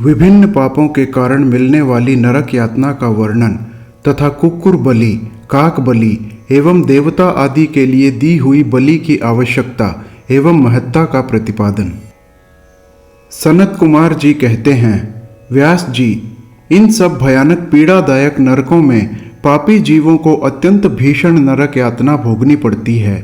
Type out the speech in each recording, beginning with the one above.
विभिन्न पापों के कारण मिलने वाली नरक यातना का वर्णन तथा कुक्कुर बलि, काक बलि एवं देवता आदि के लिए दी हुई बलि की आवश्यकता एवं महत्ता का प्रतिपादन। सनत कुमार जी कहते हैं, व्यास जी, इन सब भयानक पीड़ादायक नरकों में पापी जीवों को अत्यंत भीषण नरक यातना भोगनी पड़ती है।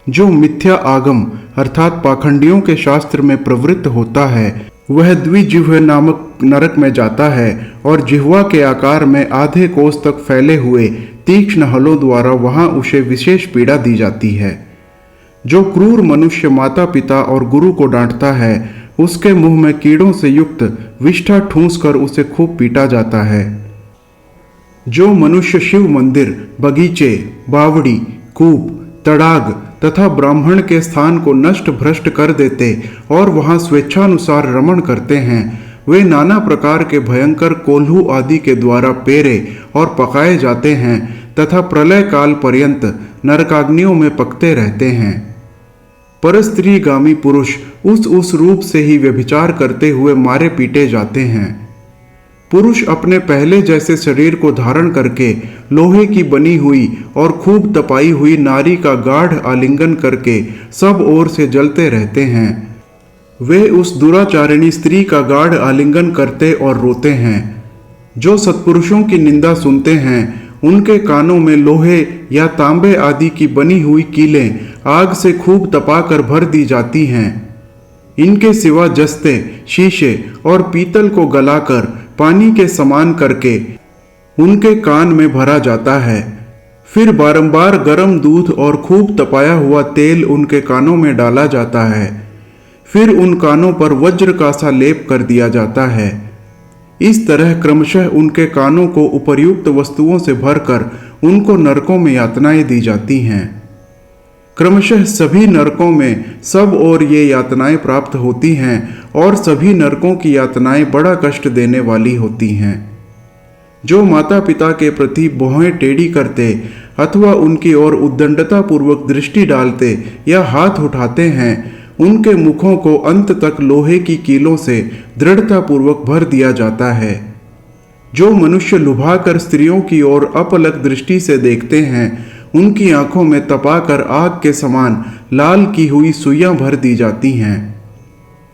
जो मिथ्या आगम अर्थात पाखंडियों के शास्त्र में प्रवृत्त होता है वह द्विजिह्व नामक नरक में जाता है और जिह्वा के आकार में आधे कोस तक फैले हुए तीक्ष्ण हलों द्वारा वहां उसे विशेष पीड़ा दी जाती है। जो क्रूर मनुष्य माता पिता और गुरु को डांटता है उसके मुंह में कीड़ों से युक्त विष्ठा ठूंस कर उसे खूब पीटा जाता है। जो मनुष्य शिव मंदिर, बगीचे, बावड़ी, कूप, तड़ाग तथा ब्राह्मण के स्थान को नष्ट भ्रष्ट कर देते और वहां स्वेच्छानुसार रमण करते हैं, वे नाना प्रकार के भयंकर कोल्हू आदि के द्वारा पेरे और पकाए जाते हैं तथा प्रलय काल पर्यंत नरकाग्नियों में पकते रहते हैं। परस्त्रीगामी पुरुष उस रूप से ही व्यभिचार करते हुए मारे पीटे जाते हैं। पुरुष अपने पहले जैसे शरीर को धारण करके लोहे की बनी हुई और खूब तपाई हुई नारी का गाढ़ आलिंगन करके सब ओर से जलते रहते हैं। वे उस दुराचारिणी स्त्री का गाढ़ आलिंगन करते और रोते हैं। जो सत्पुरुषों की निंदा सुनते हैं उनके कानों में लोहे या तांबे आदि की बनी हुई कीलें आग से खूब तपाकर भर दी जाती हैं। इनके सिवा जस्ते, शीशे और पीतल को गलाकर पानी के समान करके उनके कान में भरा जाता है। फिर बारंबार गर्म दूध और खूब तपाया हुआ तेल उनके कानों में डाला जाता है। फिर उन कानों पर वज्र का सा लेप कर दिया जाता है। इस तरह क्रमशः उनके कानों को उपर्युक्त वस्तुओं से भरकर उनको नरकों में यातनाएं दी जाती हैं। क्रमशः सभी नरकों में सब ओर ये यातनाएं प्राप्त होती हैं और सभी नरकों की यातनाएं बड़ा कष्ट देने वाली होती हैं। जो माता पिता के प्रति भौहें टेढ़ी करते अथवा उनकी ओर उद्दंडता पूर्वक दृष्टि डालते या हाथ उठाते हैं उनके मुखों को अंत तक लोहे की कीलों से दृढ़ता पूर्वक भर दिया जाता है। जो मनुष्य लुभाकर स्त्रियों की ओर अपलक दृष्टि से देखते हैं उनकी आंखों में तपाकर आग के समान लाल की हुई सुइयां भर दी जाती हैं।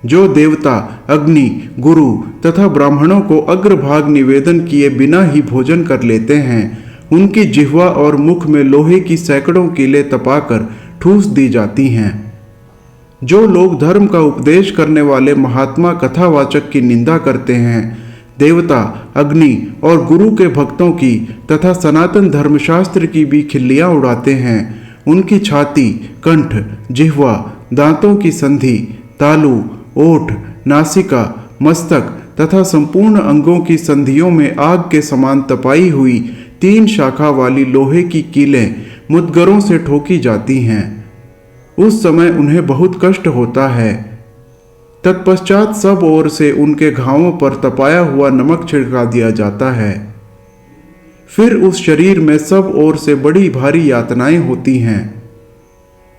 जो देवता, अग्नि, गुरु तथा ब्राह्मणों को अग्रभाग निवेदन किए बिना ही भोजन कर लेते हैं उनकी जिह्वा और मुख में लोहे की सैकड़ों कीलें तपाकर ठूस दी जाती हैं। जो लोग धर्म का उपदेश करने वाले महात्मा कथावाचक की निंदा करते हैं, देवता, अग्नि और गुरु के भक्तों की तथा सनातन धर्मशास्त्र की भी खिल्लियां उड़ाते हैं, उनकी छाती, कंठ, जिह्वा, दांतों की संधि, तालू, ओठ, नासिका, मस्तक तथा संपूर्ण अंगों की संधियों में आग के समान तपाई हुई 3 शाखा वाली लोहे की कीलें मुद्गरों से ठोकी जाती हैं। उस समय उन्हें बहुत कष्ट होता है। तत्पश्चात सब ओर से उनके घावों पर तपाया हुआ नमक छिड़का दिया जाता है। फिर उस शरीर में सब ओर से बड़ी भारी यातनाएं होती हैं।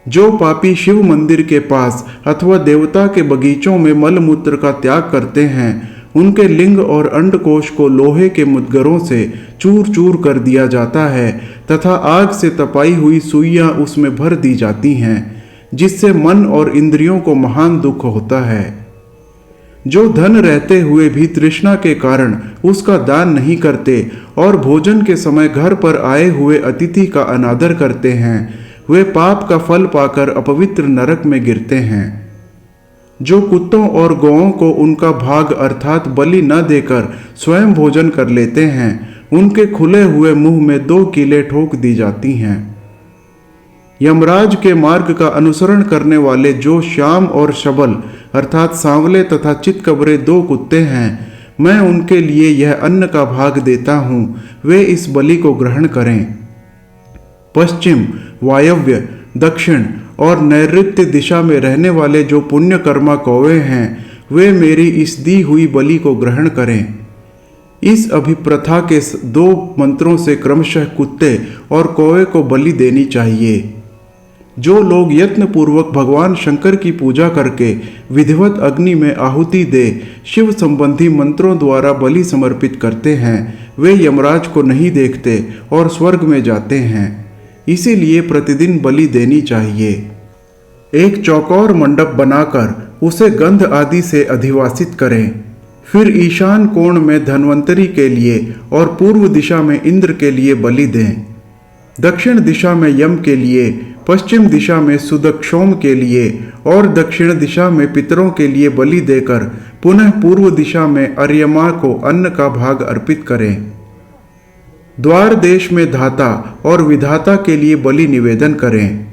जो पापी शिव मंदिर के पास अथवा देवता के बगीचों में मलमूत्र का त्याग करते हैं उनके लिंग और अंडकोश को लोहे के मुद्गरों से चूर चूर कर दिया जाता है तथा आग से तपाई हुई सुइयां उसमें भर दी जाती हैं, जिससे मन और इंद्रियों को महान दुख होता है। जो धन रहते हुए भी तृष्णा के कारण उसका दान नहीं करते और भोजन के समय घर पर आए हुए अतिथि का अनादर करते हैं, वे पाप का फल पाकर अपवित्र नरक में गिरते हैं। जो कुत्तों और गौओं को उनका भाग अर्थात बलि न देकर स्वयं भोजन कर लेते हैं उनके खुले हुए मुंह में 2 कीलें ठोक दी जाती हैं। यमराज के मार्ग का अनुसरण करने वाले जो श्याम और शबल अर्थात सांवले तथा चितकबरे 2 कुत्ते हैं, मैं उनके लिए यह अन्न का भाग देता हूँ, वे इस बलि को ग्रहण करें। पश्चिम, वायव्य, दक्षिण और नैऋत्य दिशा में रहने वाले जो पुण्यकर्मा कौवे हैं वे मेरी इस दी हुई बलि को ग्रहण करें। इस अभिप्रथा के 2 मंत्रों से क्रमशः कुत्ते और कौवे को बलि देनी चाहिए। जो लोग यत्न पूर्वक भगवान शंकर की पूजा करके विधिवत अग्नि में आहुति दे शिव संबंधी मंत्रों द्वारा बलि समर्पित करते हैं, वे यमराज को नहीं देखते और स्वर्ग में जाते हैं। इसीलिए प्रतिदिन बलि देनी चाहिए। एक चौकोर मंडप बनाकर उसे गंध आदि से अधिवासित करें। फिर ईशान कोण में धन्वंतरी के लिए और पूर्व दिशा में इंद्र के लिए बलि दें। दक्षिण दिशा में यम के लिए, पश्चिम दिशा में सुदक्षोम के लिए और दक्षिण दिशा में पितरों के लिए बलि देकर पुनः पूर्व दिशा में अर्यमा को अन्न का भाग अर्पित करें। द्वार देश में धाता और विधाता के लिए बलि निवेदन करें।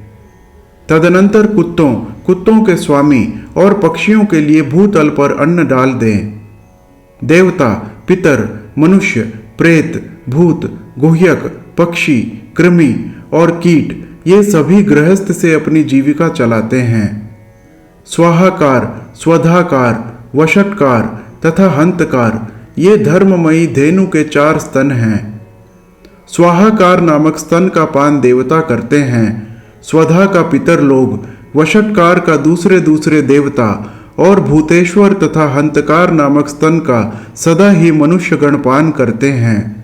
तदनंतर कुत्तों के स्वामी और पक्षियों के लिए भूतल पर अन्न डाल दें। देवता, पितर, मनुष्य, प्रेत, भूत, गुह्यक, पक्षी, कृमि और कीट ये सभी गृहस्थ से अपनी जीविका चलाते हैं। स्वाहाकार, स्वधाकार, वषटकार तथा हंतकार ये धर्ममयी धेनु के 4 स्तन हैं। स्वाहाकार नामक स्तन का पान देवता करते हैं, स्वधा का पितर लोग, वषटकार का दूसरे देवता और भूतेश्वर तथा हंतकार नामक स्तन का सदा ही मनुष्यगण पान करते हैं।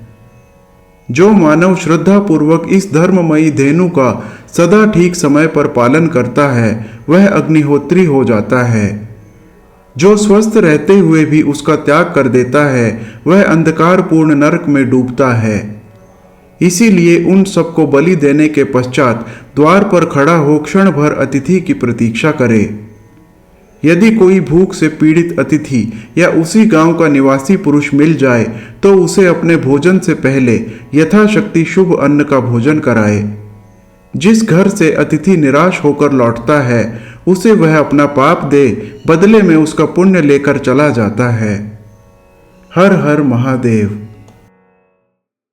जो मानव श्रद्धा पूर्वक इस धर्ममयी धेनु का सदा ठीक समय पर पालन करता है वह अग्निहोत्री हो जाता है। जो स्वस्थ रहते हुए भी उसका त्याग कर देता है वह अंधकारपूर्ण नरक में डूबता है। इसीलिए उन सबको बलि देने के पश्चात द्वार पर खड़ा हो क्षण भर अतिथि की प्रतीक्षा करे। यदि कोई भूख से पीड़ित अतिथि या उसी गांव का निवासी पुरुष मिल जाए तो उसे अपने भोजन से पहले यथाशक्ति शुभ अन्न का भोजन कराए। जिस घर से अतिथि निराश होकर लौटता है उसे वह अपना पाप दे बदले में उसका पुण्य लेकर चला जाता है। हर हर महादेव।